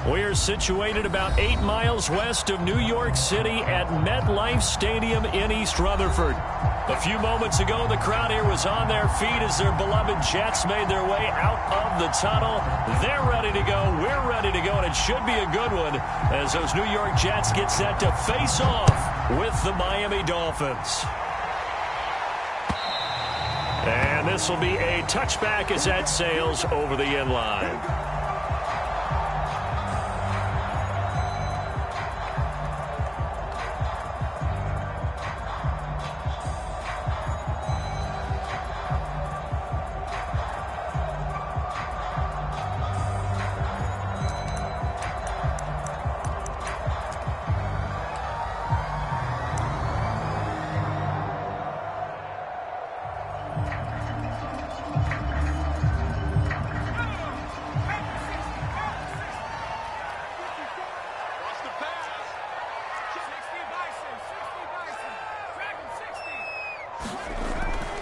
We're situated about 8 miles west of New York City at MetLife Stadium in East Rutherford. A few moments ago, the crowd here was on their feet as their beloved Jets made their way out of the tunnel. They're ready to go. We're ready to go, and it should be a good one as those New York Jets get set to face off with the Miami Dolphins. And this will be a touchback as that sails over the end line.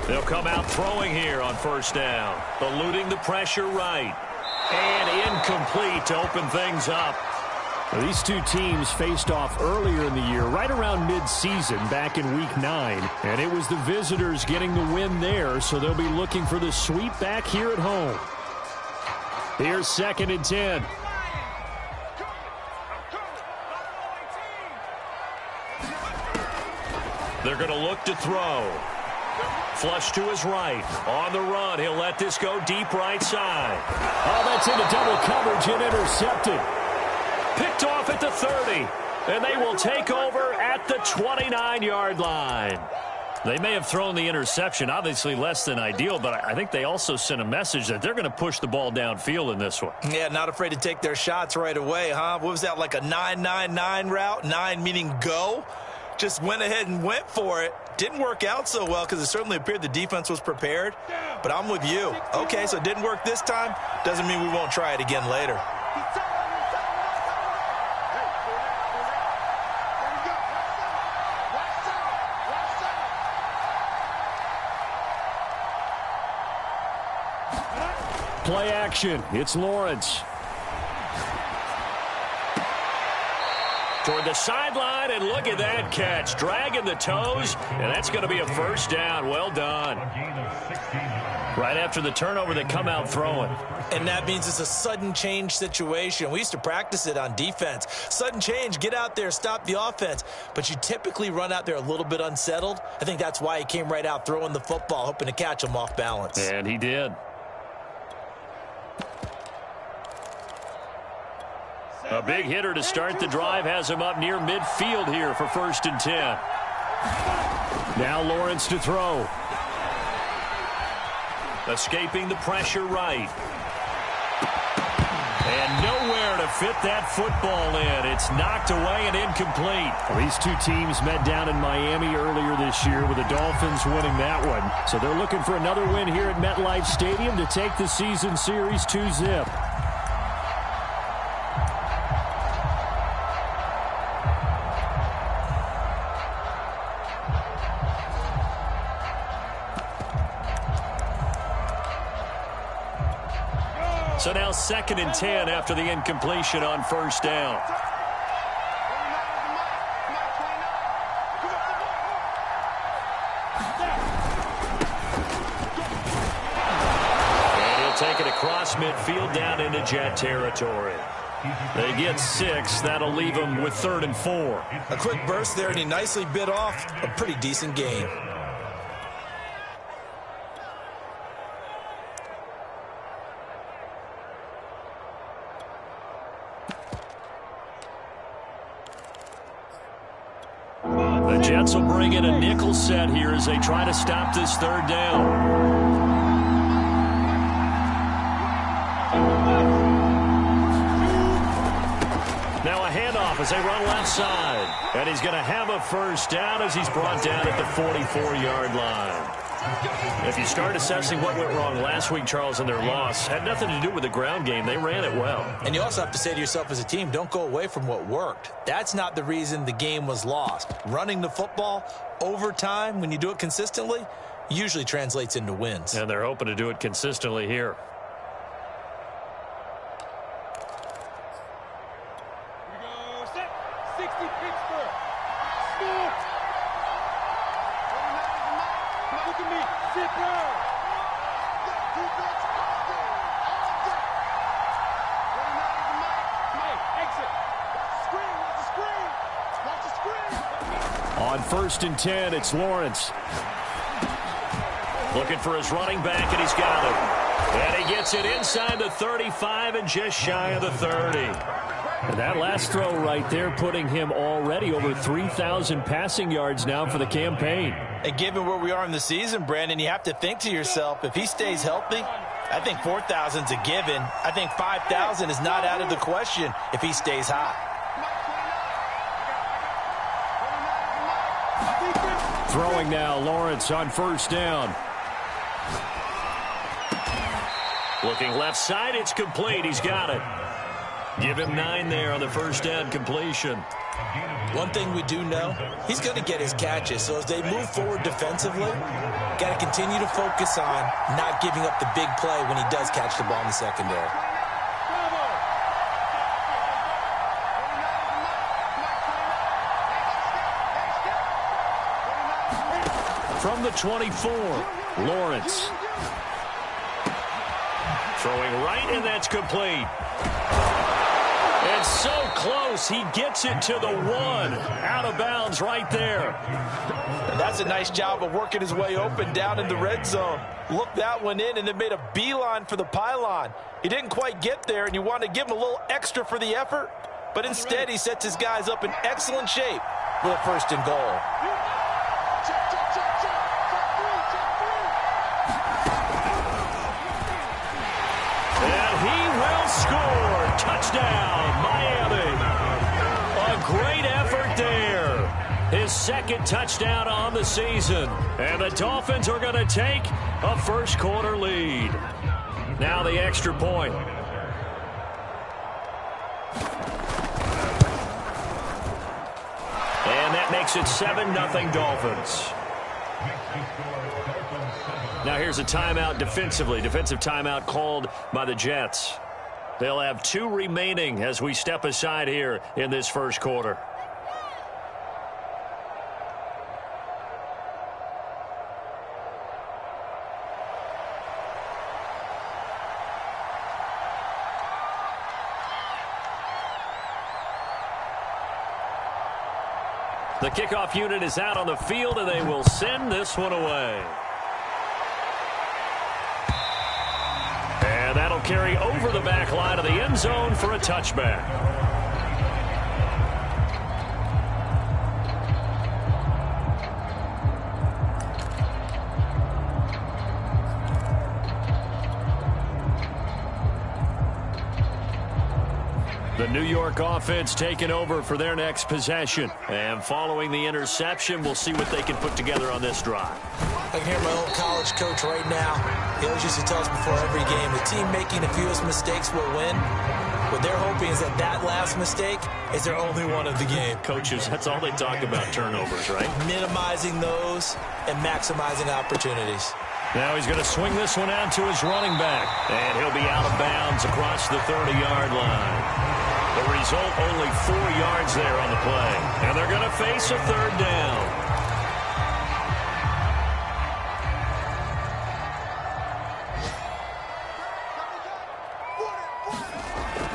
They'll come out throwing here on first down. Eluding the pressure right. And incomplete to open things up. Well, these two teams faced off earlier in the year, right around mid-season, back in Week 9. And it was the visitors getting the win there, so they'll be looking for the sweep back here at home. Here's 2nd and 10. They're going to look to throw. Flush to his right. On the run, he'll let this go deep right side. Oh, that's into double coverage and intercepted. Picked off at the 30. And they will take over at the 29-yard line. They may have thrown the interception, obviously less than ideal, but I think they also sent a message that they're going to push the ball downfield in this one. Yeah, not afraid to take their shots right away, huh? What was that, like a 9-9-9 route? 9 meaning go? Just went ahead and went for it. Didn't work out so well because it certainly appeared the defense was prepared. But I'm with you. Okay, so it didn't work this time. Doesn't mean we won't try it again later. Play action. It's Lawrence. Toward the sideline, and look at that catch. Dragging the toes, and that's going to be a first down. Well done. Right after the turnover, they come out throwing. And that means it's a sudden change situation. We used to practice it on defense. Sudden change, get out there, stop the offense. But you typically run out there a little bit unsettled. I think that's why he came right out throwing the football, hoping to catch him off balance. And he did. A big hitter to start the drive has him up near midfield here for 1st and 10. Now Lawrence to throw. Escaping the pressure right. And nowhere to fit that football in. It's knocked away and incomplete. Well, these two teams met down in Miami earlier this year with the Dolphins winning that one. So they're looking for another win here at MetLife Stadium to take the season series 2-zip. So now 2nd and 10 after the incompletion on first down. And he'll take it across midfield down into Jet territory. They get 6. That'll leave them with 3rd and 4. A quick burst there, and he nicely bit off a pretty decent gain. The Jets will bring in a nickel set here as they try to stop this 3rd down. Now a handoff as they run left side. And he's going to have a first down as he's brought down at the 44-yard line. If you start assessing what went wrong last week, Charles, in their loss, had nothing to do with the ground game. They ran it well. And you also have to say to yourself as a team, don't go away from what worked. That's not the reason the game was lost. Running the football over time, when you do it consistently, usually translates into wins. And they're hoping to do it consistently here. Look at me. Sit down. On 1st and 10, it's Lawrence. Looking for his running back, and he's got it. And he gets it inside the 35 and just shy of the 30. And that last throw right there putting him already over 3,000 passing yards now for the campaign. And given where we are in the season, Brandon, you have to think to yourself, if he stays healthy, I think 4,000 is a given. I think 5,000 is not out of the question if he stays hot. Throwing now, Lawrence on 1st down. Looking left side, it's complete. He's got it. Give him 9 there on the 1st down completion. One thing we do know, he's going to get his catches. So as they move forward defensively, got to continue to focus on not giving up the big play when he does catch the ball in the secondary. From the 24, Lawrence. Throwing right, and that's complete. And so close, he gets it to the 1. Out of bounds right there. And that's a nice job of working his way open down in the red zone. Looked that one in and then made a beeline for the pylon. He didn't quite get there, and you want to give him a little extra for the effort. But instead, he sets his guys up in excellent shape for the 1st and goal. And he will score. Touchdown, Miami. A great effort there. His 2nd touchdown on the season. And the Dolphins are going to take a 1st quarter lead. Now the extra point. And that makes it 7-0 Dolphins. Now here's a timeout defensively. Defensive timeout called by the Jets. They'll have 2 remaining as we step aside here in this 1st quarter. The kickoff unit is out on the field, and they will send this one away. And that'll carry over the back line of the end zone for a touchback. The New York offense taking over for their next possession. And following the interception, we'll see what they can put together on this drive. I can hear my old college coach right now. He always used to tell us before every game, the team making the fewest mistakes will win. What they're hoping is that that last mistake is their only one of the game. Coaches, that's all they talk about, turnovers, right? Minimizing those and maximizing opportunities. Now he's going to swing this one out to his running back. And he'll be out of bounds across the 30-yard line. The result, only 4 yards there on the play. And they're going to face a 3rd down.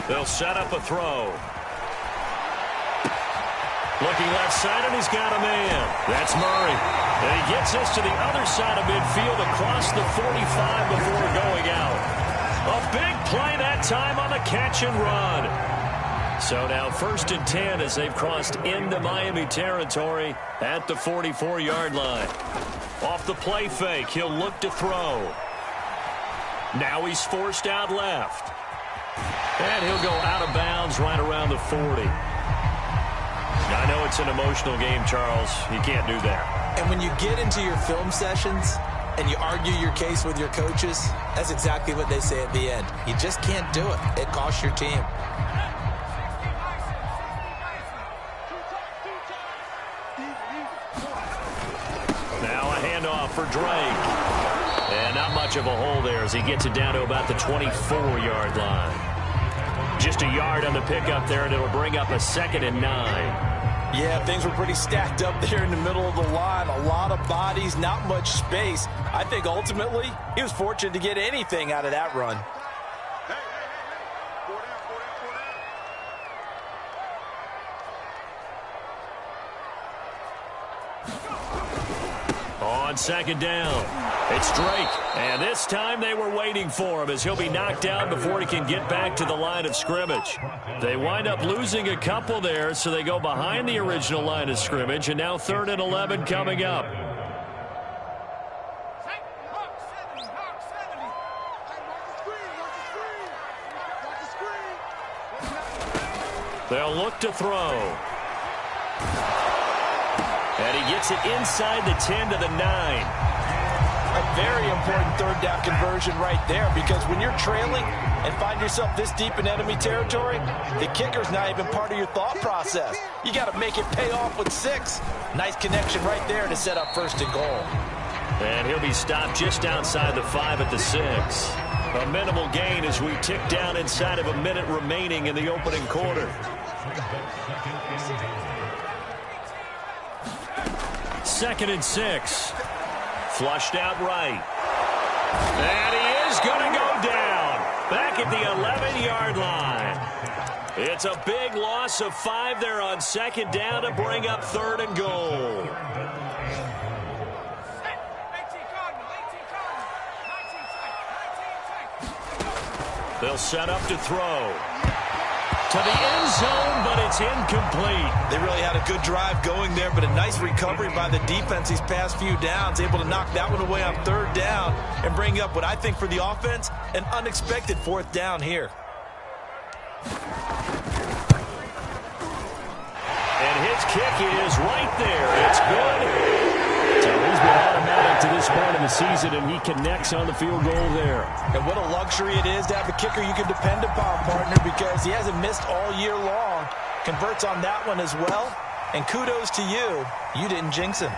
They'll set up a throw. Looking left side, and he's got a man. That's Murray. And he gets this to the other side of midfield across the 45 before going out. A big play that time on the catch and run. So now 1st and 10 as they've crossed into Miami territory at the 44-yard line. Off the play fake, he'll look to throw. Now he's forced out left. And he'll go out of bounds right around the 40. I know it's an emotional game, Charles. You can't do that. And when you get into your film sessions and you argue your case with your coaches, that's exactly what they say at the end. You just can't do it. It costs your team. Now a handoff for Drake. And not much of a hole there as he gets it down to about the 24-yard line. Just a yard on the pickup there, and it'll bring up a 2nd and 9. Yeah, things were pretty stacked up there in the middle of the line. A lot of bodies, not much space. I think ultimately he was fortunate to get anything out of that run. On second down, it's Drake. And this time they were waiting for him as he'll be knocked down before he can get back to the line of scrimmage. They wind up losing a couple there, so they go behind the original line of scrimmage, and now 3rd and 11 coming up. They'll look to throw. And he gets it inside the 10 to the 9. A very important 3rd down conversion right there, because when you're trailing and find yourself this deep in enemy territory, the kicker's not even part of your thought process. You got to make it pay off with 6. Nice connection right there to set up 1st and goal. And he'll be stopped just outside the 5 at the 6. A minimal gain as we tick down inside of a minute remaining in the opening quarter. 2nd and 6. Flushed out right. And he is going to go down. Back at the 11-yard line. It's a big loss of 5 there on 2nd down to bring up 3rd and goal. They'll set up to throw. To the end zone, but it's incomplete. They really had a good drive going there, but a nice recovery by the defense these past few downs, able to knock that one away on 3rd down and bring up what I think for the offense, an unexpected 4th down here. And his kick is right there. It's good. So he's been automatic to this point of the season, and he connects on the field goal there. And what a luxury it is to have a kicker you can depend upon, partner, because he hasn't missed all year long. Converts on that one as well. And kudos to you. You didn't jinx him.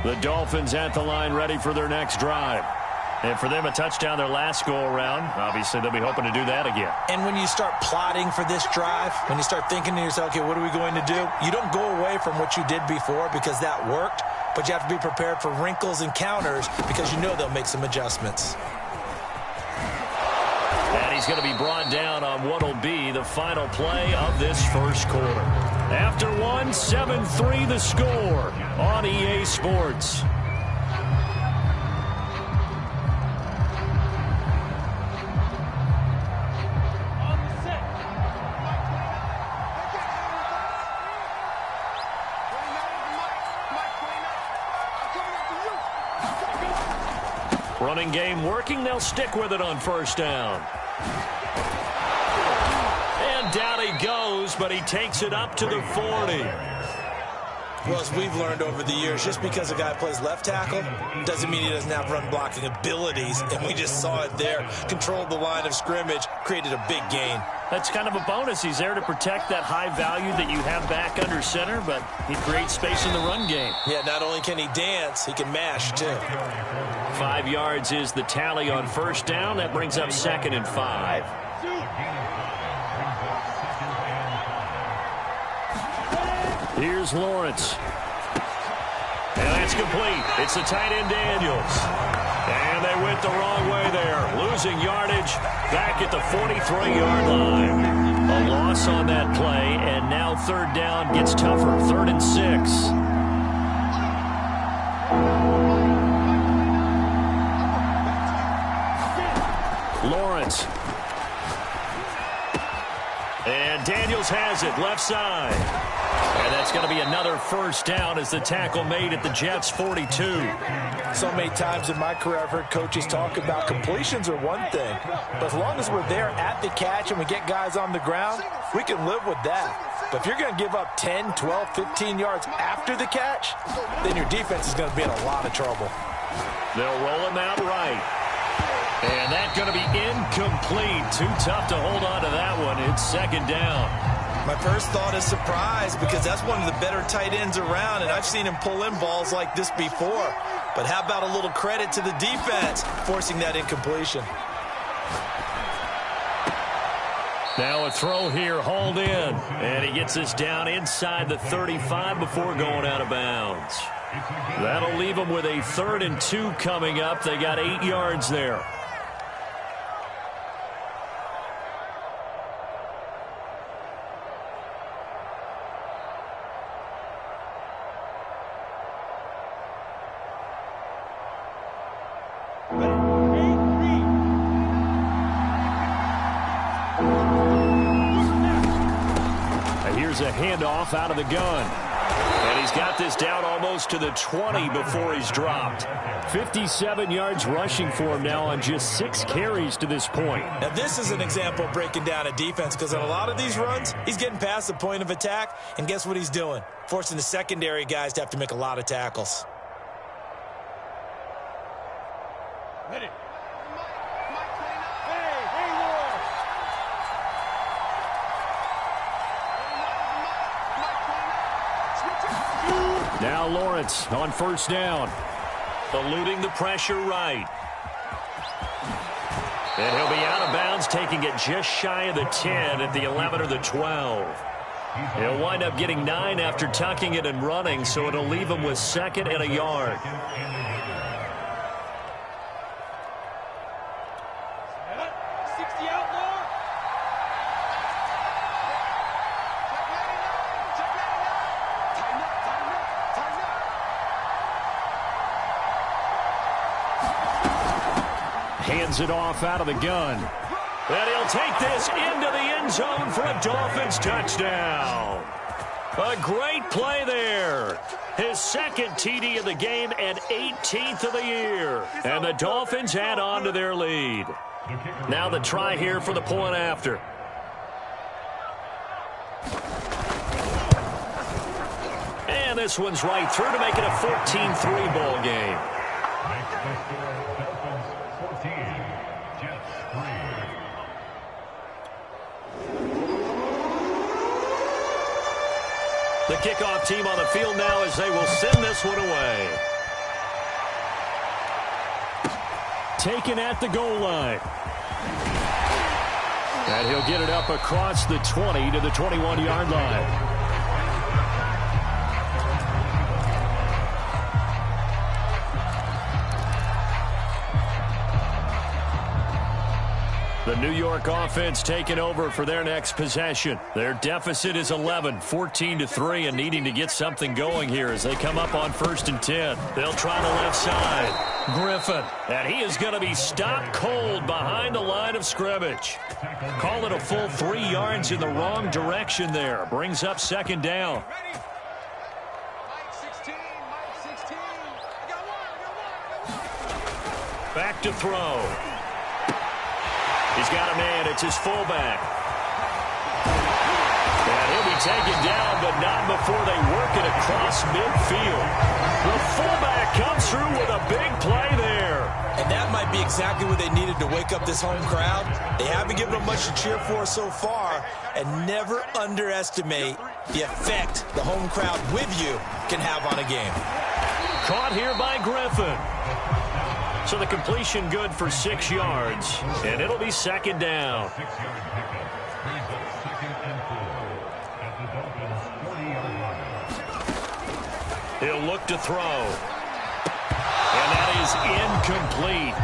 The Dolphins at the line ready for their next drive. And for them, a touchdown their last go-around. Obviously, they'll be hoping to do that again. And when you start plotting for this drive, when you start thinking to yourself, okay, what are we going to do? You don't go away from what you did before because that worked, but you have to be prepared for wrinkles and counters because you know they'll make some adjustments. And he's going to be brought down on what will be the final play of this first quarter. After one, 7-3 the score on EA Sports. Running game working. They'll stick with it on 1st down. And down he goes, but he takes it up to the 40. Well, as we've learned over the years, just because a guy plays left tackle doesn't mean he doesn't have run blocking abilities. And we just saw it there. Controlled the line of scrimmage, created a big gain. That's kind of a bonus. He's there to protect that high value that you have back under center, but he creates space in the run game. Yeah, not only can he dance, he can mash, too. 5 yards is the tally on 1st down. That brings up 2nd and 5. Here's Lawrence. And that's complete. It's the tight end Daniels. And they went the wrong way there. Losing yardage back at the 43-yard line. A loss on that play, and now 3rd down gets tougher. 3rd and 6. Lawrence. And Daniels has it, left side. And that's going to be another 1st down as the tackle made at the Jets' 42. So many times in my career I've heard coaches talk about completions are one thing, but as long as we're there at the catch and we get guys on the ground, we can live with that. But if you're going to give up 10, 12, 15 yards after the catch, then your defense is going to be in a lot of trouble. They'll roll him out right. And that's going to be incomplete. Too tough to hold on to that one. It's second down. My first thought is surprise because that's one of the better tight ends around, and I've seen him pull in balls like this before. But how about a little credit to the defense forcing that incompletion? Now a throw here, hauled in. And he gets this down inside the 35 before going out of bounds. That'll leave them with a 3rd and 2 coming up. They got 8 yards there. Here's a handoff out of the gun. And he's got this down almost to the 20 before he's dropped. 57 yards rushing for him now on just 6 carries to this point. Now this is an example of breaking down a defense because on a lot of these runs, he's getting past the point of attack, and guess what he's doing? Forcing the secondary guys to have to make a lot of tackles. Ready. Now Lawrence on first down. Eluding the pressure right. And he'll be out of bounds, taking it just shy of the 10 at the 11 or the 12. He'll wind up getting 9 after tucking it and running, so it'll leave him with 2nd and a yard. Hands it off out of the gun. And he'll take this into the end zone for a Dolphins touchdown. A great play there. His 2nd TD of the game and 18th of the year. And the Dolphins add on to their lead. Now the try here for the point after. And this one's right through to make it a 14-3 ball game. The kickoff team on the field now as they will send this one away. Taken at the goal line. And he'll get it up across the 20 to the 21-yard line. The New York offense taking over for their next possession. Their deficit is 11, 14-3, and needing to get something going here as they come up on 1st and 10. They'll try the left side. Griffin, and he is going to be stopped cold behind the line of scrimmage. Call it a full 3 yards in the wrong direction there. Brings up 2nd down. Back to throw. He's got a man. It's his fullback. And he'll be taken down, but not before they work it across midfield. The fullback comes through with a big play there. And that might be exactly what they needed to wake up this home crowd. They haven't given them much to cheer for so far. And never underestimate the effect the home crowd with you can have on a game. Caught here by Griffin. So the completion good for 6 yards, and it'll be 2nd down. He'll look to throw. And that is incomplete.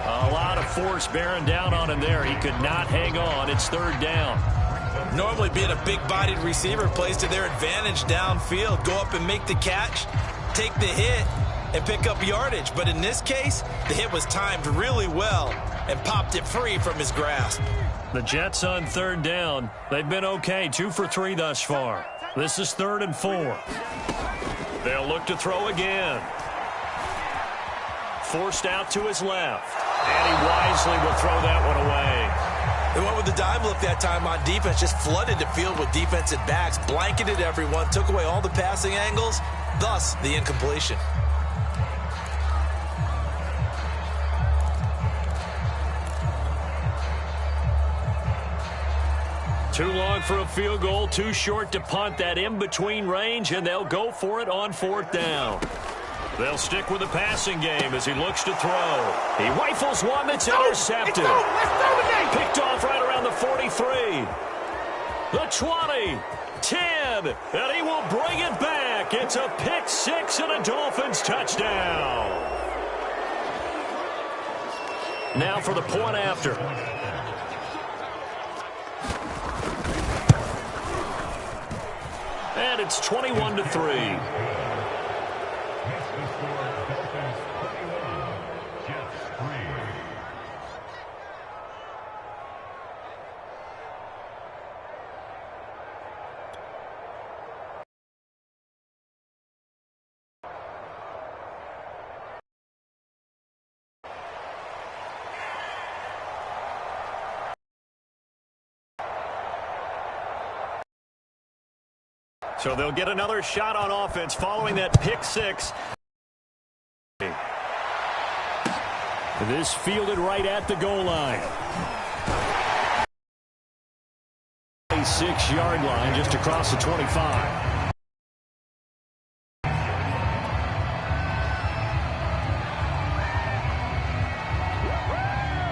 A lot of force bearing down on him there. He could not hang on. It's 3rd down. Normally being a big-bodied receiver plays to their advantage downfield. Go up and make the catch, take the hit, and pick up yardage. But in this case, the hit was timed really well and popped it free from his grasp. The Jets on 3rd down. They've been okay, 2 for 3 thus far. This is 3rd and 4. They'll look to throw again. Forced out to his left. And he wisely will throw that one away. They went with the dime look that time on defense, just flooded the field with defensive backs, blanketed everyone, took away all the passing angles, thus the incompletion. Too long for a field goal, too short to punt. That in-between range, and they'll go for it on 4th down. They'll stick with the passing game as he looks to throw. He rifles one that's intercepted. Picked off right around the 43. The 20. 10. And he will bring it back. It's a pick six and a Dolphins touchdown. Now for the point after. And it's 21-3. So they'll get another shot on offense following that pick six. This fielded right at the goal line. 6-yard line just across the 25.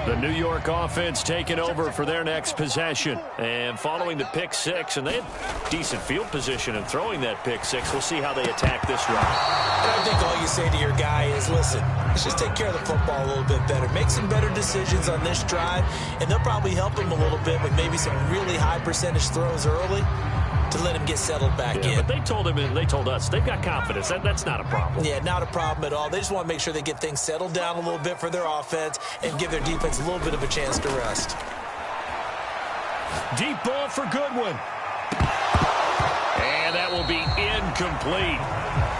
The New York offense taking over for their next possession. And following the pick six, and they had decent field position in throwing that pick six. We'll see how they attack this drive. And I think all you say to your guy is, listen, let's just take care of the football a little bit better. Make some better decisions on this drive, and they'll probably help him a little bit with maybe some really high percentage throws early to let him get settled back in. But they told him and they told us they've got confidence. That's not a problem. Yeah, not a problem at all. They just want to make sure they get things settled down a little bit for their offense and give their defense a little bit of a chance to rest. Deep ball for Goodwin. And that will be incomplete.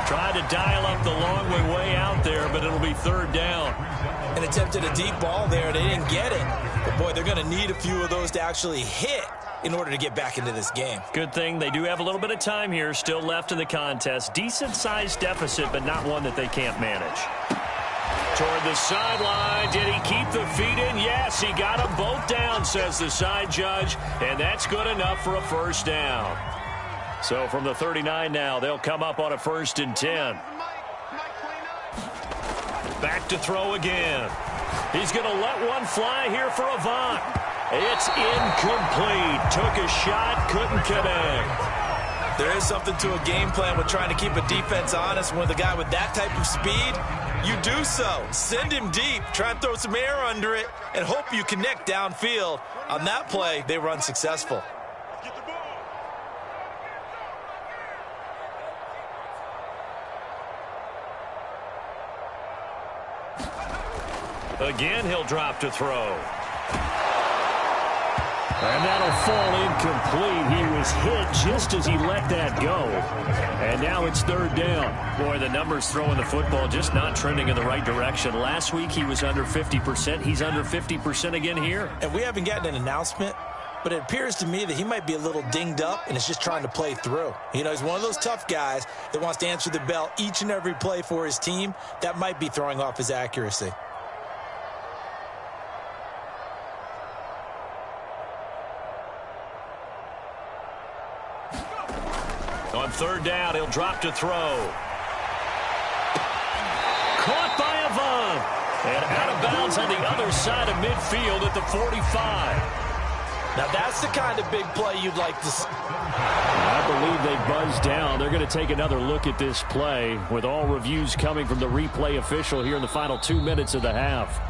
Tried to dial up the long way out there, but it'll be 3rd down. And attempted a deep ball there. They didn't get it. But, boy, they're going to need a few of those to actually hit in order to get back into this game. Good thing they do have a little bit of time here still left in the contest. Decent-sized deficit, but not one that they can't manage. Toward the sideline. Did he keep the feet in? Yes, he got them both down, says the side judge. And that's good enough for a 1st down. So from the 39 now, they'll come up on a 1st and 10. Back to throw again. He's going to let one fly here for Avant. It's incomplete. Took a shot, couldn't connect. There is something to a game plan with trying to keep a defense honest. When the guy with that type of speed, you do so. Send him deep. Try and throw some air under it and hope you connect downfield. On that play, they run successful. Again, he'll drop to throw. And that'll fall incomplete. He was hit just as he let that go. And now it's 3rd down. Boy, the numbers throwing the football just not trending in the right direction. Last week he was under 50%. He's under 50% again here. And we haven't gotten an announcement, but it appears to me that he might be a little dinged up and is just trying to play through. You know, he's one of those tough guys that wants to answer the bell each and every play for his team. That might be throwing off his accuracy. On 3rd down, he'll drop to throw. Caught by Avant. And out of bounds on the other side of midfield at the 45. Now that's the kind of big play you'd like to see. I believe they buzzed down. They're going to take another look at this play with all reviews coming from the replay official here in the final 2 minutes of the half.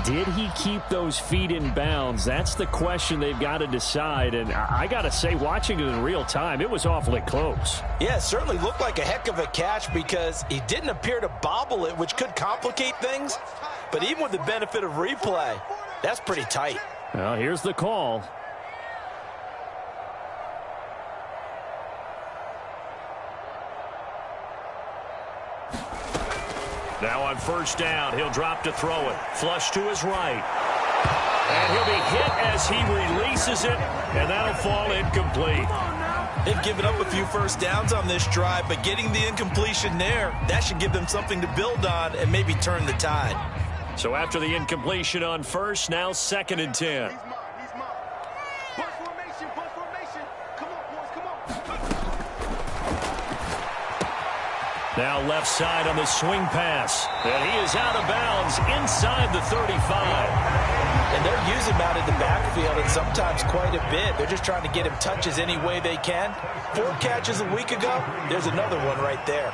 Did he keep those feet in bounds? That's the question they've got to decide. And I got to say, watching it in real time, it was awfully close. Yeah, it certainly looked like a heck of a catch because he didn't appear to bobble it, which could complicate things. But even with the benefit of replay, that's pretty tight. Well, here's the call. Now on 1st down, he'll drop to throw it. Flush to his right. And he'll be hit as he releases it, and that'll fall incomplete. They've given up a few 1st downs on this drive, but getting the incompletion there, that should give them something to build on and maybe turn the tide. So after the incompletion on first, now 2nd and 10. Now left side on the swing pass. And he is out of bounds inside the 35. And they're using him out in the backfield, and sometimes quite a bit. They're just trying to get him touches any way they can. 4 catches a week ago. There's another one right there.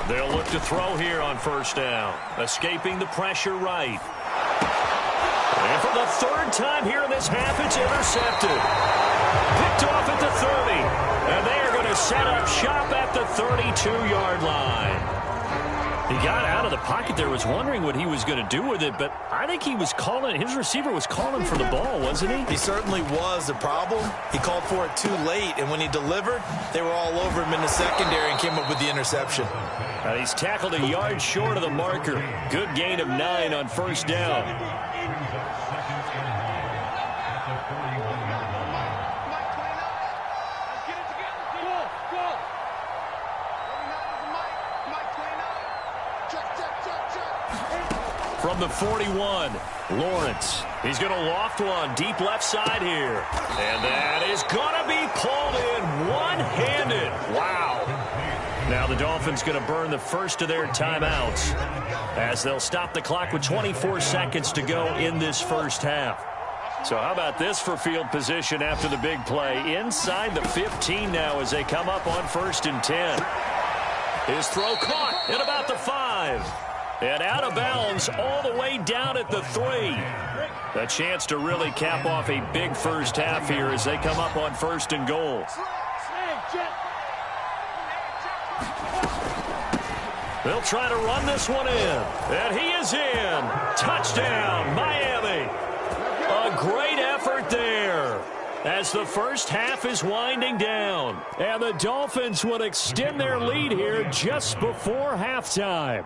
They'll look to throw here on first down. Escaping the pressure right. And for the 3rd time here in this half, it's intercepted. Picked off at the 30. And they are going to set up shop at the 32-yard line. He got out of the pocket there, was wondering what he was going to do with it, but I think he was calling, his receiver was calling for the ball, wasn't he? He certainly was. The problem, he called for it too late, and when he delivered, they were all over him in the secondary and came up with the interception. He's tackled a yard short of the marker. Good gain of 9 on first down. From the 41, Lawrence. He's going to loft one deep left side here. And that is going to be pulled in one-handed. Wow. Now the Dolphins going to burn the first of their timeouts as they'll stop the clock with 24 seconds to go in this first half. So how about this for field position after the big play? Inside the 15 now as they come up on 1st and 10. His throw caught at about the 5. And out of bounds all the way down at the 3. A chance to really cap off a big first half here as they come up on 1st and goal. They'll try to run this one in. And he is in. Touchdown, Miami. A great effort there as the first half is winding down. And the Dolphins would extend their lead here just before halftime.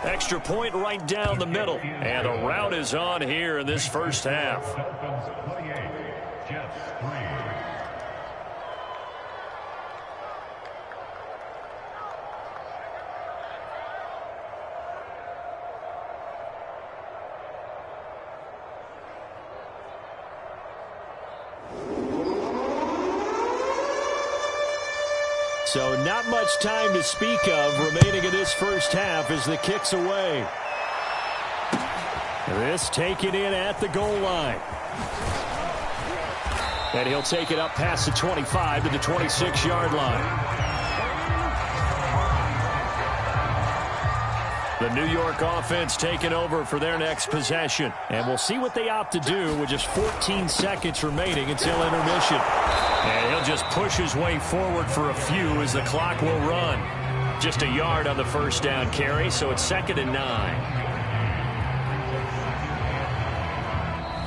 Extra point right down the middle. And a rout is on here in this first half. So not much time to speak of remaining in this first half as the kick's away. This taken in at the goal line. And he'll take it up past the 25 to the 26-yard line. The New York offense taking over for their next possession. And we'll see what they opt to do with just 14 seconds remaining until intermission. And he'll just push his way forward for a few as the clock will run. Just a yard on the first down carry, so it's 2nd and 9.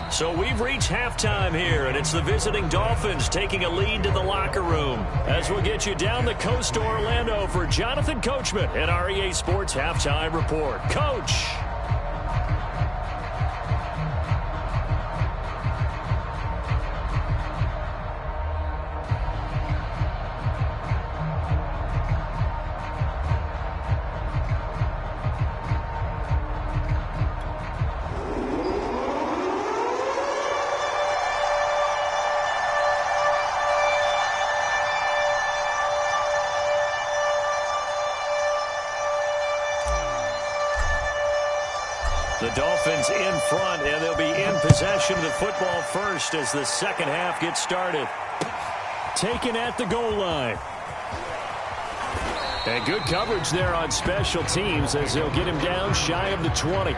So we've reached halftime here, and it's the visiting Dolphins taking a lead to the locker room. As we'll get you down the coast to Orlando for Jonathan Coachman at our EA Sports Halftime Report. Coach. The Dolphins in front, and they'll be in possession of the football first as the second half gets started. Taken at the goal line. And good coverage there on special teams as they'll get him down shy of the 20.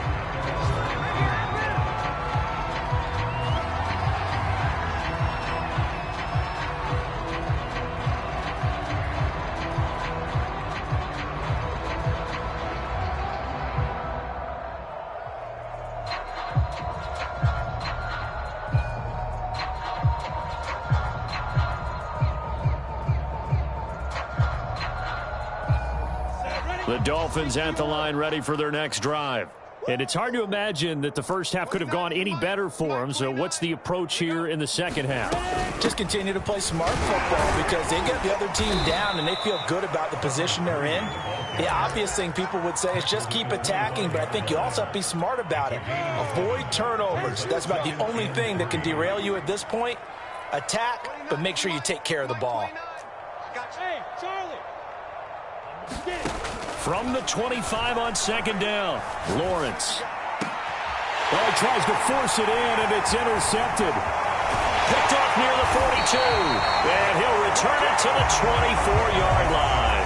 The Dolphins at the line ready for their next drive. And it's hard to imagine that the first half could have gone any better for them. So what's the approach here in the second half? Just continue to play smart football because they get the other team down and they feel good about the position they're in. The obvious thing people would say is just keep attacking, but I think you also have to be smart about it. Avoid turnovers. That's about the only thing that can derail you at this point. Attack, but make sure you take care of the ball. Hey, Charlie. From the 25 on second down, Lawrence. Well, he tries to force it in, and it's intercepted. Picked off near the 42, and he'll return it to the 24-yard line.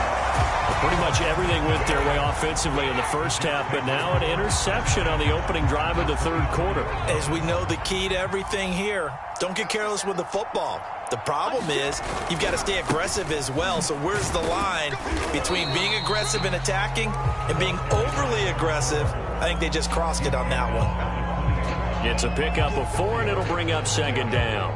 Well, pretty much everything went their way offensively in the first half, but now an interception on the opening drive of the third quarter. As we know, the key to everything here, don't get careless with the football. The problem is you've got to stay aggressive as well. So where's the line between being aggressive and attacking and being overly aggressive? I think they just crossed it on that one. It's a pickup of 4, and it'll bring up second down.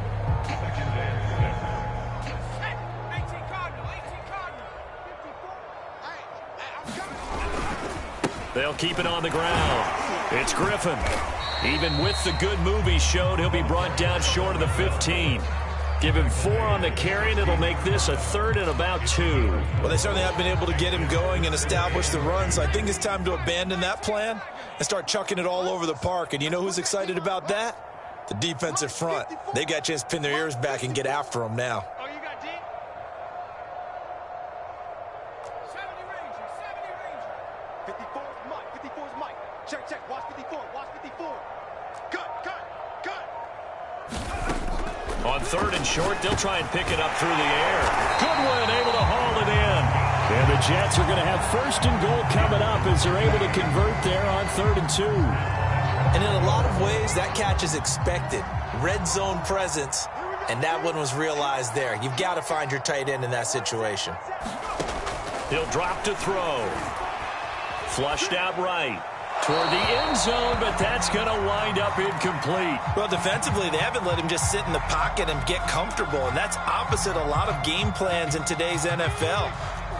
They'll keep it on the ground. It's Griffin. Even with the good move he showed, he'll be brought down short of the 15. Give him 4 on the carry, and it'll make this a 3rd and about 2. Well, they certainly have been able to get him going and establish the run, so I think it's time to abandon that plan and start chucking it all over the park. And you know who's excited about that? The defensive front. They got a chance to pin their ears back and get after him now. Oh, you got deep? 70 Ranger. 54 is Mike. 54 is Mike. Check. Watch 54. Watch 54. Cut. On 3rd and short, they'll try and pick it up through the air. Goodwin able to haul it in. And the Jets are going to have 1st and goal coming up as they're able to convert there on 3rd and 2. And in a lot of ways, that catch is expected. Red zone presence, and that one was realized there. You've got to find your tight end in that situation. He'll drop to throw. Flushed out right. Toward the end zone, but that's going to wind up incomplete. Well, defensively, they haven't let him just sit in the pocket and get comfortable, and that's opposite a lot of game plans in today's NFL.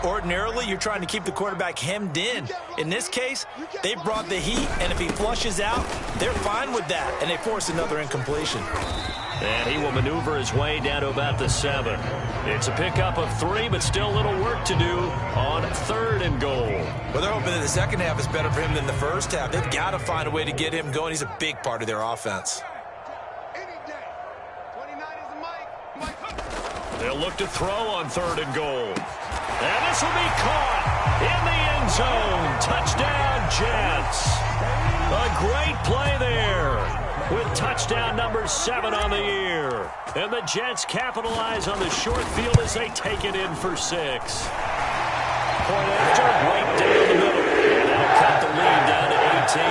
Ordinarily, you're trying to keep the quarterback hemmed in. In this case, they brought the heat, and if he flushes out, they're fine with that, and they force another incompletion. And he will maneuver his way down to about the 7. It's a pickup of 3, but still a little work to do on 3rd and goal. Well, they're hoping that the second half is better for him than the first half. They've got to find a way to get him going. He's a big part of their offense. They'll look to throw on 3rd and goal. And this will be caught in the end zone. Touchdown, Jets. A great play there with touchdown number 7 on the year. And the Jets capitalize on the short field as they take it in for 6. Point after, right down the middle. And that'll cut the lead down to 18.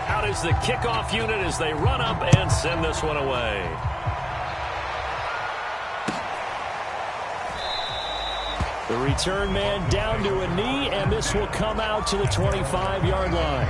Out is the kickoff unit as they run up and send this one away. The return man down to a knee, and this will come out to the 25-yard line.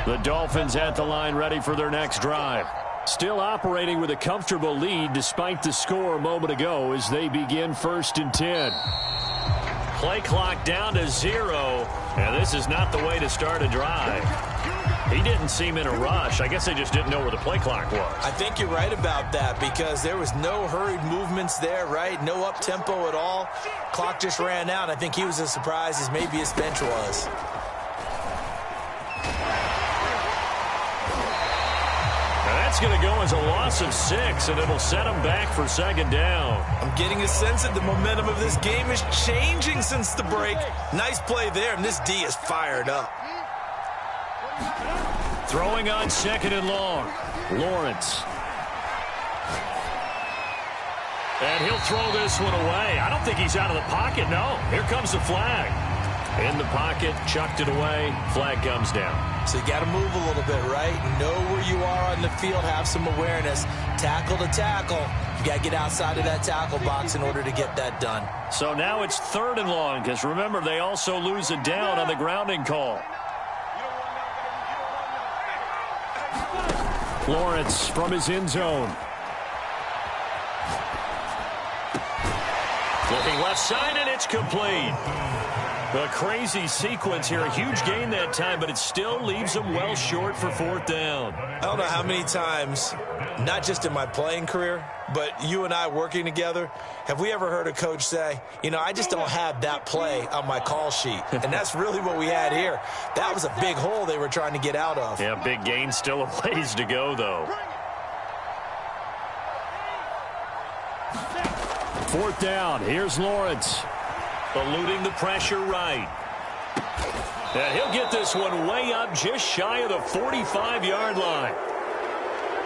The Dolphins at the line ready for their next drive. Still operating with a comfortable lead despite the score a moment ago as they begin 1st and 10. Play clock down to 0, and this is not the way to start a drive. He didn't seem in a rush. I guess they just didn't know where the play clock was. I think you're right about that because there was no hurried movements there, right? No up-tempo at all. Clock just ran out. I think he was as surprised as maybe his bench was. That's going to go as a loss of 6, and it'll set them back for 2nd down. I'm getting a sense that the momentum of this game is changing since the break. Nice play there, and this D is fired up. Throwing on 2nd and long. Lawrence. And he'll throw this one away. I don't think he's out of the pocket, no. Here comes the flag. In the pocket, chucked it away. Flag comes down. So you got to move a little bit, right? Know where you are on the field, have some awareness. Tackle to tackle. You got to get outside of that tackle box in order to get that done. So now it's 3rd and long, because remember, they also lose a down on the grounding call. Lawrence from his end zone. Looking left side, and it's complete. A crazy sequence here. A huge gain that time, but it still leaves them well short for 4th down. I don't know how many times, not just in my playing career, but you and I working together, have we ever heard a coach say, you know, I just don't have that play on my call sheet. And that's really what we had here. That was a big hole they were trying to get out of. Yeah, big gain, still a ways to go, though. 4th down. Here's Lawrence. Eluding the pressure right. And he'll get this one way up just shy of the 45-yard line.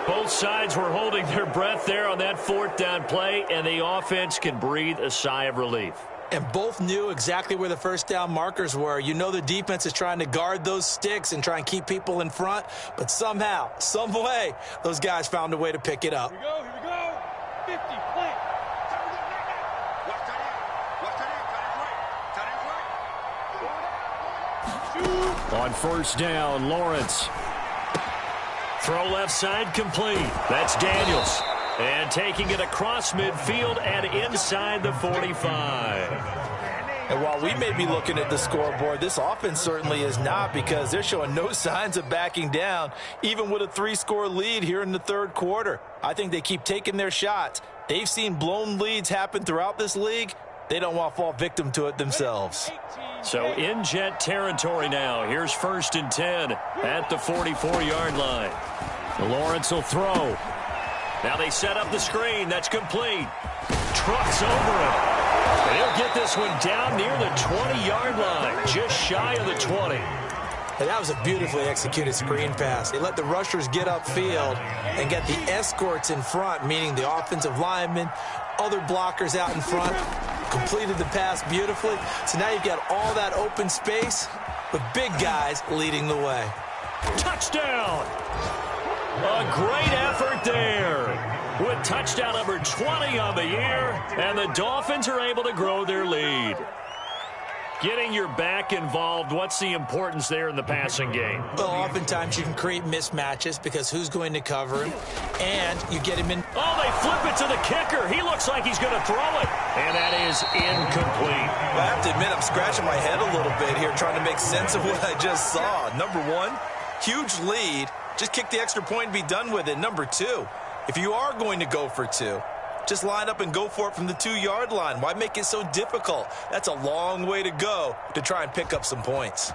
Both sides were holding their breath there on that 4th down play, and the offense can breathe a sigh of relief. And both knew exactly where the 1st down markers were. You know the defense is trying to guard those sticks and try and keep people in front, but somehow, some way, those guys found a way to pick it up. Here we go. 50, play. On 1st down, Lawrence. Throw left side complete. That's Daniels. And taking it across midfield and inside the 45. And while we may be looking at the scoreboard, this offense certainly is not, because they're showing no signs of backing down, even with a 3-score lead here in the 3rd quarter. I think they keep taking their shots. They've seen blown leads happen throughout this league. They don't want to fall victim to it themselves. So in Jet territory now. Here's 1st and 10 at the 44-yard line. Lawrence will throw. Now they set up the screen. That's complete. Trucks over it. And he'll get this one down near the 20-yard line, just shy of the 20. And that was a beautifully executed screen pass. They let the rushers get upfield and get the escorts in front, meaning the offensive linemen, other blockers out in front, completed the pass beautifully. So now you've got all that open space with big guys leading the way. Touchdown! A great effort there with touchdown number 20 on the year, and the Dolphins are able to grow their lead. Getting your back involved, what's the importance there in the passing game? Well, oftentimes you can create mismatches because who's going to cover him, and you get him in. Oh, they flip it to the kicker. He looks like he's going to throw it, and that is incomplete. Well, I have to admit, I'm scratching my head a little bit here trying to make sense of what I just saw. Number one, huge lead. Just kick the extra point and be done with it. Number two, if you are going to go for 2, just line up and go for it from the 2-yard line. Why make it so difficult? That's a long way to go to try and pick up some points.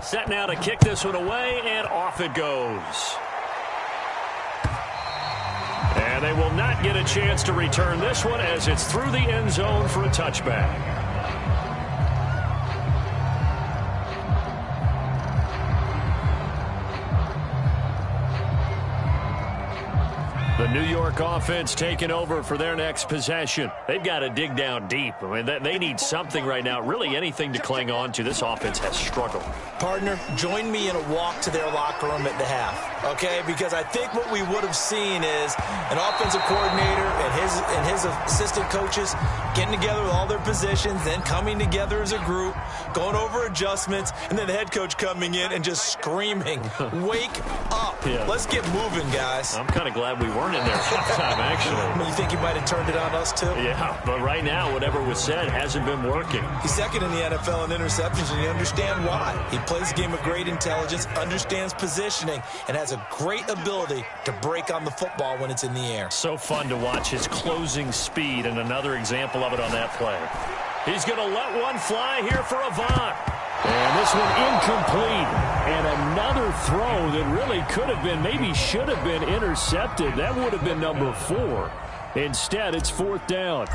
Set now to kick this one away, and off it goes. And they will not get a chance to return this one as it's through the end zone for a touchback. The New York offense taking over for their next possession. They've got to dig down deep. I mean, they need something right now, really anything to cling on to. This offense has struggled. Partner, join me in a walk to their locker room at the half, okay? Because I think what we would have seen is an offensive coordinator and his assistant coaches getting together with all their positions, then coming together as a group, going over adjustments, and then the head coach coming in and just screaming, wake up. Yeah. Let's get moving, guys. I'm kind of glad we weren't in there halftime, actually. You think he might have turned it on us, too? Yeah, but right now, whatever was said hasn't been working. He's second in the NFL in interceptions, and you understand why. He plays a game of great intelligence, understands positioning, and has a great ability to break on the football when it's in the air. So fun to watch his closing speed, and another example of it on that play. He's going to let one fly here for Avant. And this one incomplete. And another throw that really could have been, maybe should have been intercepted. That would have been number 4. Instead, it's 4th down.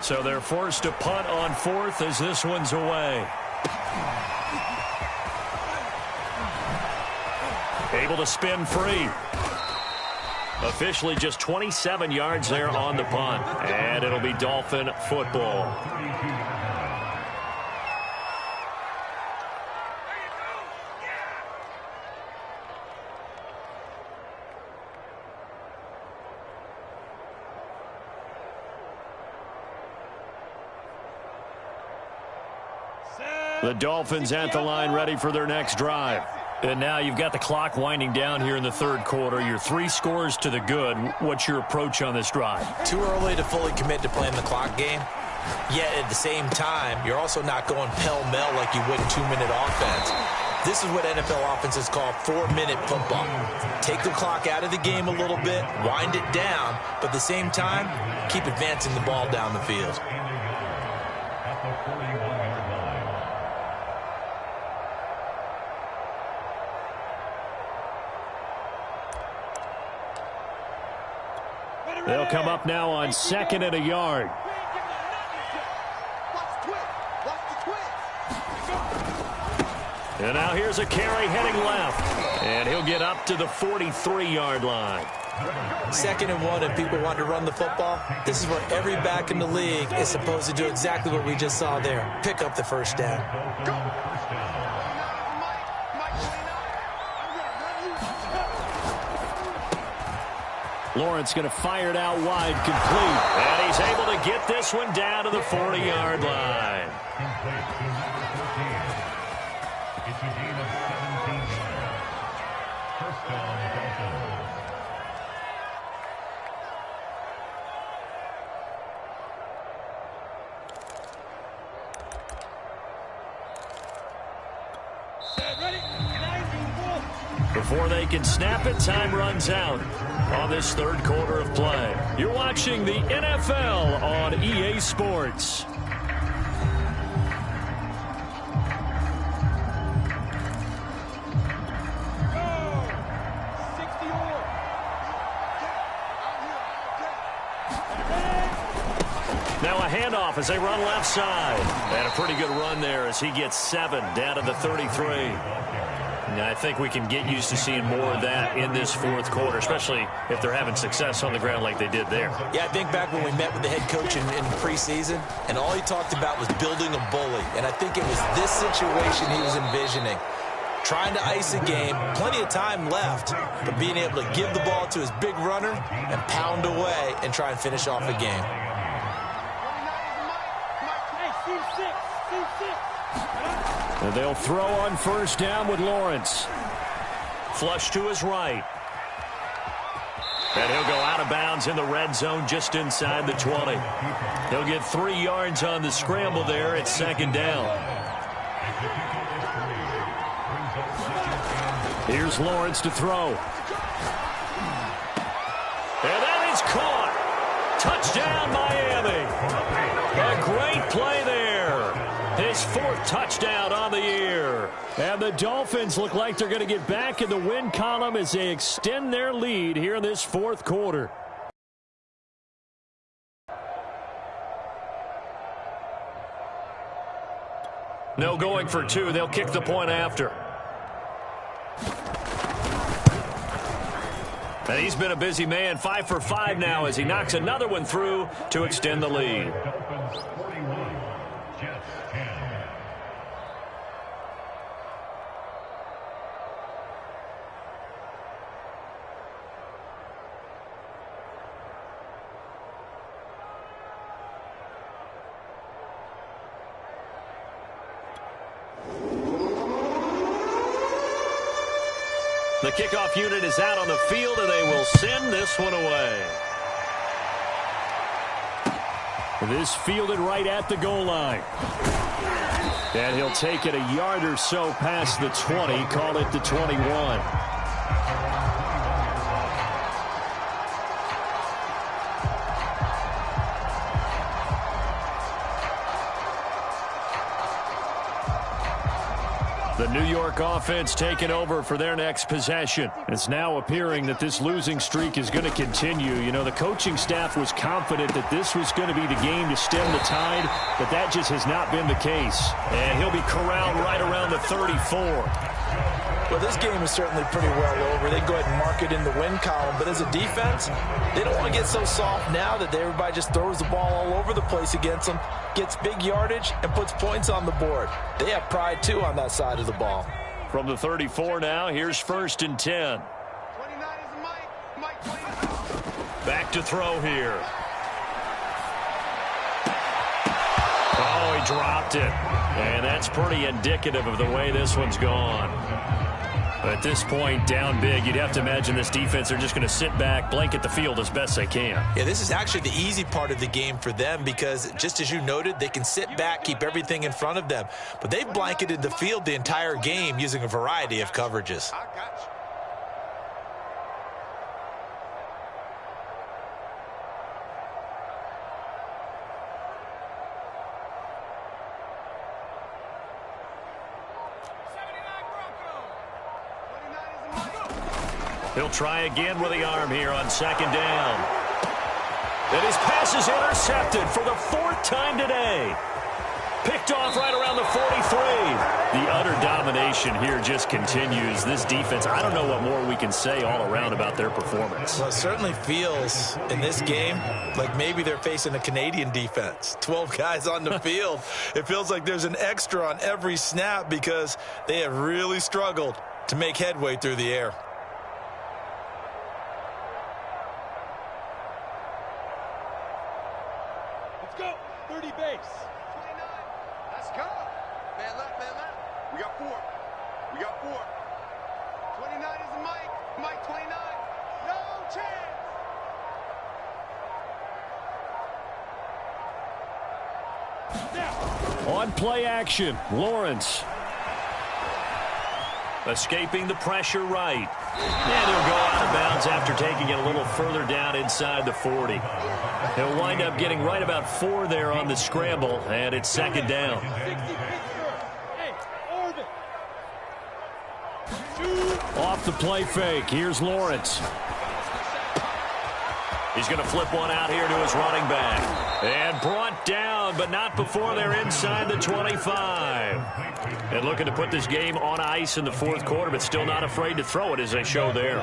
So they're forced to punt on 4th as this one's away. Able to spin free. Officially just 27 yards there on the punt. And it'll be Dolphin football. The Dolphins at the line ready for their next drive. And now you've got the clock winding down here in the third quarter. You're 3 scores to the good. What's your approach on this drive? Too early to fully commit to playing the clock game. Yet at the same time, you're also not going pell-mell like you would 2-minute offense. This is what NFL offenses call 4-minute football. Take the clock out of the game a little bit, wind it down, but at the same time, keep advancing the ball down the field. They'll come up now on 2nd and a yard. And now here's a carry heading left. And he'll get up to the 43-yard line. 2nd and 1, and people want to run the football. This is where every back in the league is supposed to do exactly what we just saw there. Pick up the first down. Lawrence going to fire it out wide, complete. And he's able to get this one down to the 40-yard line. It's a gain of 17 yards. First down, Dolphins. Before they can snap it, time runs out on this third quarter of play. You're watching the NFL on EA Sports. Now a handoff as they run left side. And a pretty good run there as he gets 7 down to the 33. Now, I think we can get used to seeing more of that in this fourth quarter, especially if they're having success on the ground like they did there. Yeah, I think back when we met with the head coach in preseason, and all he talked about was building a bully. And I think it was this situation he was envisioning. Trying to ice a game, plenty of time left, but being able to give the ball to his big runner and pound away and try and finish off a game. And they'll throw on first down with Lawrence. Flush to his right. And he'll go out of bounds in the red zone just inside the 20. He'll get 3 yards on the scramble there at 2nd down. Here's Lawrence to throw. And that is caught. Touchdown, Miami. A great play there. His 4th touchdown on the year. And the Dolphins look like they're going to get back in the win column as they extend their lead here in this fourth quarter. No going for 2. They'll kick the point after. And he's been a busy man, 5 for 5 now as he knocks another one through to extend the lead. Dolphins 41, Jets 10. The kickoff unit is out on the field, and they will send this one away. This fielded right at the goal line. And he'll take it a yard or so past the 20, call it the 21. The New York offense taking over for their next possession. It's now appearing that this losing streak is going to continue. You know, the coaching staff was confident that this was going to be the game to stem the tide, but that just has not been the case. And he'll be corralled right around the 34. Well, this game is certainly pretty well over. They can go ahead and mark it in the win column. But as a defense, they don't want to get so soft now that everybody just throws the ball all over the place against them, gets big yardage, and puts points on the board. They have pride, too, on that side of the ball. From the 34 now, here's 1st and 10. 29 is Mike. 29. Back to throw here. Oh, he dropped it. And that's pretty indicative of the way this one's gone. At this point, down big, you'd have to imagine this defense are just going to sit back, blanket the field as best they can. Yeah, this is actually the easy part of the game for them because, just as you noted, they can sit back, keep everything in front of them. But they've blanketed the field the entire game using a variety of coverages. I got you. He'll try again with the arm here on 2nd down. And his pass is intercepted for the 4th time today. Picked off right around the 43. The utter domination here just continues. This defense, I don't know what more we can say all around about their performance. Well, it certainly feels in this game like maybe they're facing a Canadian defense. 12 guys on the field. It feels like there's an extra on every snap because they have really struggled to make headway through the air. Let's go. 30 base. 29. Let's go. Man left, man left. We got 4. We got 4. 29 is Mike. Mike 29. No chance. Now. On play action, Lawrence. Escaping the pressure right. And he'll go out of bounds after taking it a little further down inside the 40. He'll wind up getting right about 4 there on the scramble, and it's 2nd down. Off the play fake, here's Lawrence. He's going to flip one out here to his running back. And brought down, but not before they're inside the 25. And looking to put this game on ice in the 4th quarter, but still not afraid to throw it as they show there.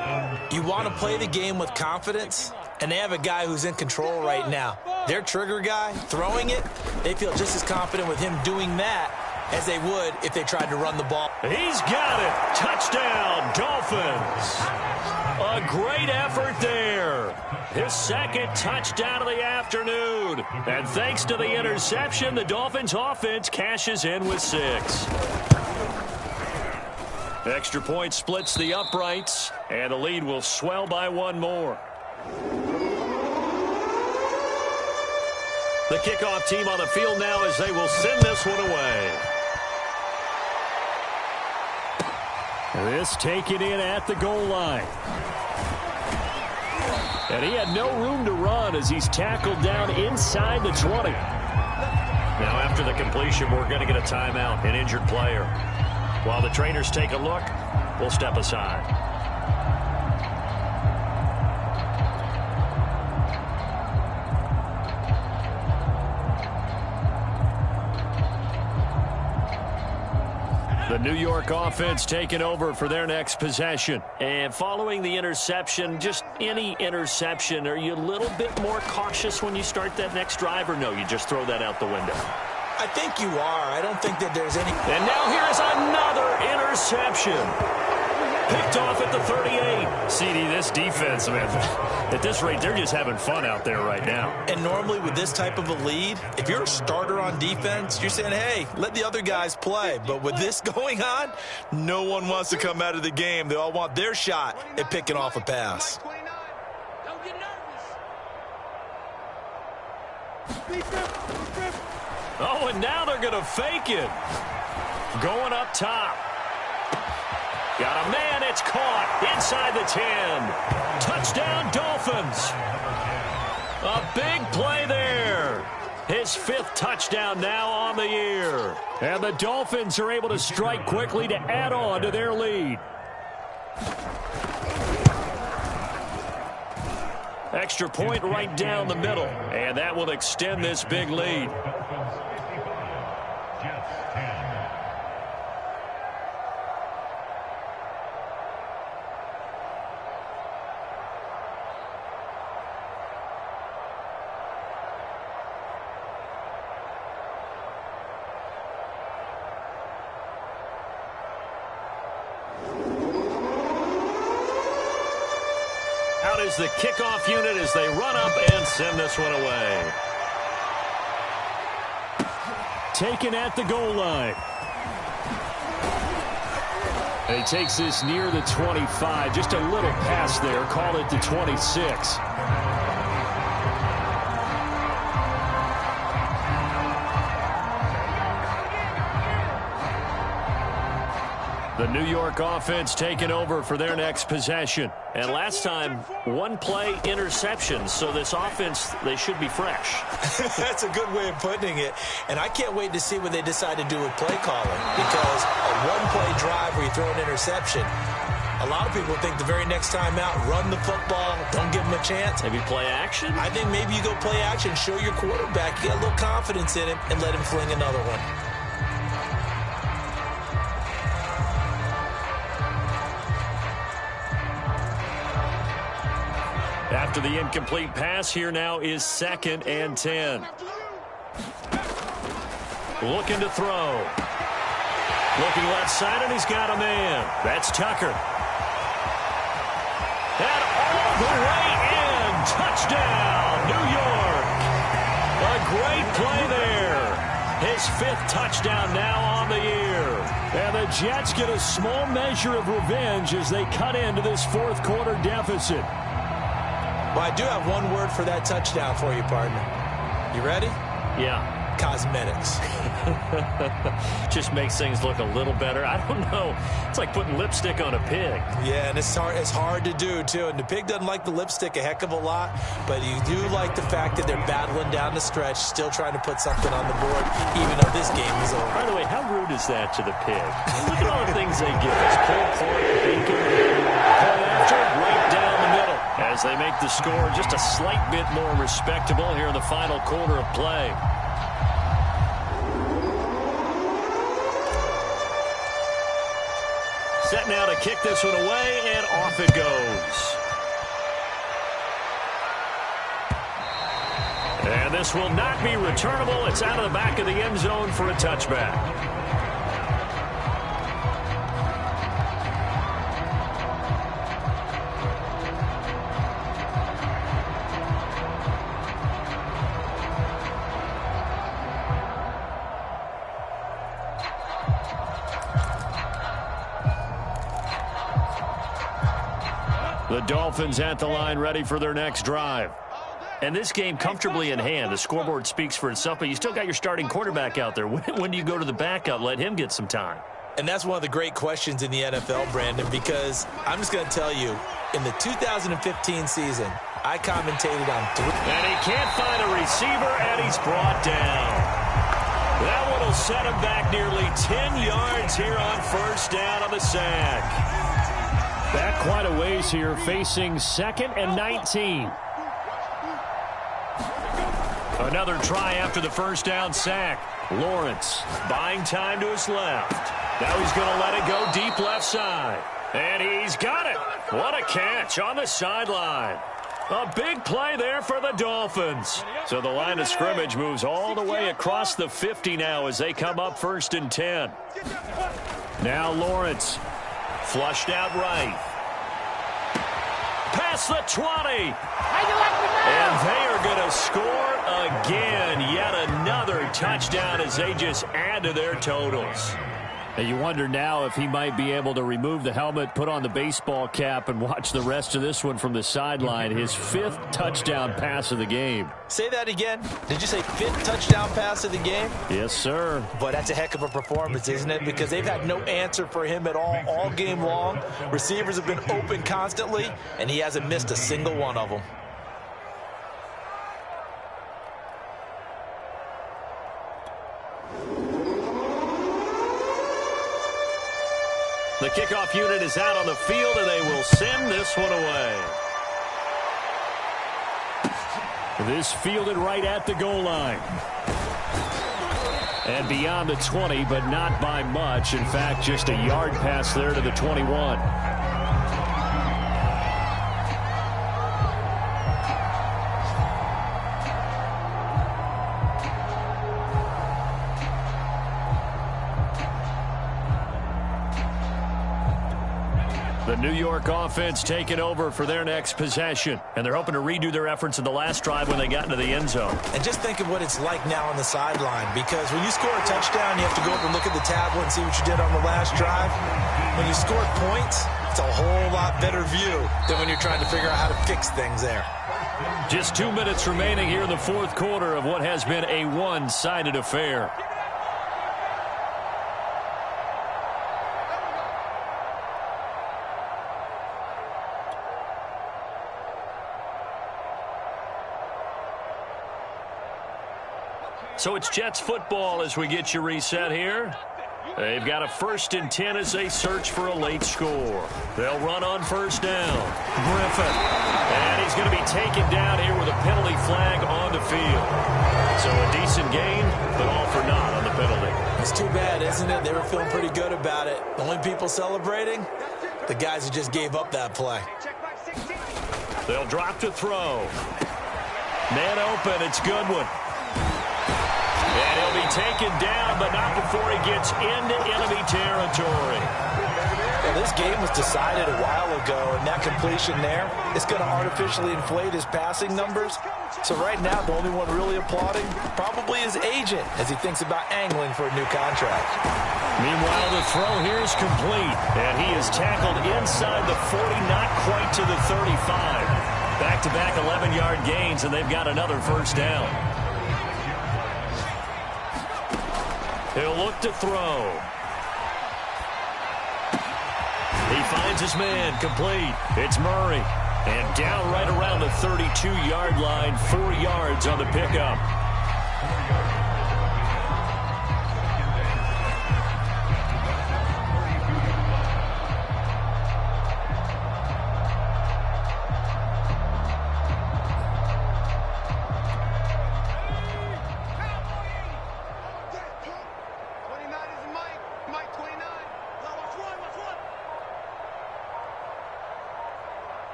You want to play the game with confidence, and they have a guy who's in control right now. Their trigger guy, throwing it, they feel just as confident with him doing that as they would if they tried to run the ball. He's got it. Touchdown, Dolphins. A great effort there. His 2nd touchdown of the afternoon. And thanks to the interception, the Dolphins offense cashes in with 6. Extra point splits the uprights, and the lead will swell by 1 more. The kickoff team on the field now as they will send this one away. This taken in at the goal line. And he had no room to run as he's tackled down inside the 20. Now after the completion, we're going to get a timeout, an injured player. While the trainers take a look, we'll step aside. The New York offense taking over for their next possession. And following the interception, just any interception, are you a little bit more cautious when you start that next drive, or no, you just throw that out the window? I think you are. I don't think that there's any... And now here is another interception. Picked off at the 38. CD, this defense, man, at this rate, they're just having fun out there right now. And normally with this type of a lead, if you're a starter on defense, you're saying, hey, let the other guys play. But with this going on, no one wants to come out of the game. They all want their shot at picking off a pass. Don't get nervous. Oh, and now they're going to fake it. Going up top. Got a man, it's caught inside the 10. Touchdown, Dolphins. A big play there. His 5th touchdown now on the year. And the Dolphins are able to strike quickly to add on to their lead. Extra point right down the middle. And that will extend this big lead. is the kickoff unit as they run up and send this one away. Taken at the goal line. And he takes this near the 25. Just a little pass there. Call it the 26. The New York offense taking over for their next possession. And last time, one play interception. So this offense, they should be fresh. That's a good way of putting it. And I can't wait to see what they decide to do with play calling. Because a one-play drive where you throw an interception, a lot of people think the very next time out, run the football, don't give them a chance. Maybe play action? I think maybe you go play action, show your quarterback, get a little confidence in him, and let him fling another one. After the incomplete pass, here now is 2nd and 10. Looking to throw. Looking left side, and he's got a man. That's Tucker. And all the way in. Touchdown, New York. A great play there. His 5th touchdown now on the year. And the Jets get a small measure of revenge as they cut into this 4th quarter deficit. Well, I do have one word for that touchdown for you, partner. You ready? Yeah. Cosmetics. Just makes things look a little better. I don't know. It's like putting lipstick on a pig. Yeah, and it's hard to do, too. And the pig doesn't like the lipstick a heck of a lot, but you do like the fact that they're battling down the stretch, still trying to put something on the board, even though this game is over. By the way, how rude is that to the pig? Look at all the things they give us. Pulled pork, bacon, pull after, right down the middle. As they make the score just a slight bit more respectable here in the final quarter of play. Set now to kick this one away, and off it goes. And this will not be returnable. It's out of the back of the end zone for a touchback. The Dolphins at the line, ready for their next drive. And this game comfortably in hand. The scoreboard speaks for itself, but you still got your starting quarterback out there. When do you go to the backup? Let him get some time. And that's one of the great questions in the NFL, Brandon, because I'm just going to tell you, in the 2015 season, I commentated on 3. And he can't find a receiver, and he's brought down. That one will set him back nearly 10 yards here on 1st down on the sack. Back quite a ways here, facing 2nd and 19. Another try after the 1st down sack. Lawrence buying time to his left. Now he's going to let it go deep left side. And he's got it. What a catch on the sideline. A big play there for the Dolphins. So the line of scrimmage moves all the way across the 50 now as they come up 1st and 10. Now Lawrence. Flushed out right. Past the 20. And they are going to score again. Yet another touchdown as they just add to their totals. And you wonder now if he might be able to remove the helmet, put on the baseball cap, and watch the rest of this one from the sideline. His 5th touchdown pass of the game. Say that again. Did you say 5th touchdown pass of the game? Yes, sir. But that's a heck of a performance, isn't it? Because they've had no answer for him at all game long. Receivers have been open constantly, and he hasn't missed a single one of them. The kickoff unit is out on the field, and they will send this one away. This fielded right at the goal line. And beyond the 20, but not by much. In fact, just a yard pass there to the 21. The New York offense taking over for their next possession. And they're hoping to redo their efforts in the last drive when they got into the end zone. And just think of what it's like now on the sideline, because when you score a touchdown, you have to go up and look at the tablet and see what you did on the last drive. When you score points, it's a whole lot better view than when you're trying to figure out how to fix things there. Just 2 minutes remaining here in the fourth quarter of what has been a one-sided affair. So it's Jets football as we get you reset here. They've got a 1st and 10 as they search for a late score. They'll run on first down. Griffin. And he's going to be taken down here with a penalty flag on the field. So a decent gain, but all for naught on the penalty. It's too bad, isn't it? They were feeling pretty good about it. The only people celebrating, the guys who just gave up that play. They'll drop to throw. Man open, it's Goodwin. And he'll be taken down, but not before he gets into enemy territory. Well, this game was decided a while ago, and that completion there is going to artificially inflate his passing numbers. So right now, the only one really applauding probably his agent as he thinks about angling for a new contract. Meanwhile, the throw here is complete, and he is tackled inside the 40, not quite to the 35. Back-to-back 11-yard gains, and they've got another first down. He'll look to throw. He finds his man, complete. It's Murray. And down right around the 32-yard line, 4 yards on the pickup.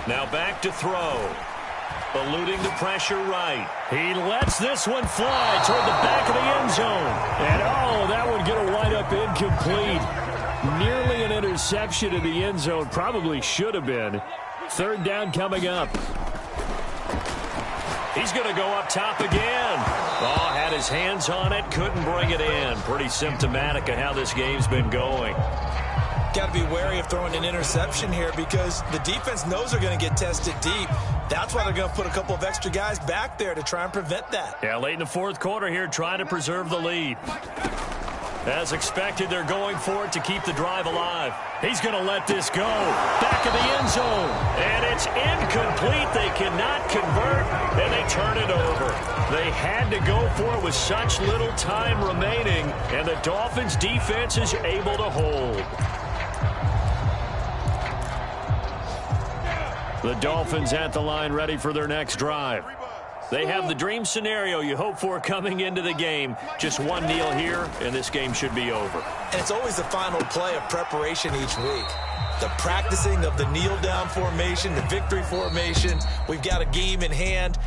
Now back to throw. Eluding the pressure right. He lets this one fly toward the back of the end zone. And, oh, that one going to wind up incomplete. Nearly an interception in the end zone. Probably should have been. 3rd down coming up. He's going to go up top again. Oh, had his hands on it. Couldn't bring it in. Pretty symptomatic of how this game's been going. Got to be wary of throwing an interception here because the defense knows they're going to get tested deep. That's why they're going to put a couple of extra guys back there to try and prevent that. Yeah, late in the fourth quarter here, trying to preserve the lead. As expected, they're going for it to keep the drive alive. He's going to let this go. Back of the end zone. And it's incomplete. They cannot convert, and they turn it over. They had to go for it with such little time remaining, and the Dolphins' defense is able to hold. The Dolphins at the line ready for their next drive. They have the dream scenario you hope for coming into the game. Just one kneel here, and this game should be over. And it's always the final play of preparation each week. The practicing of the kneel-down formation, the victory formation. We've got a game in hand.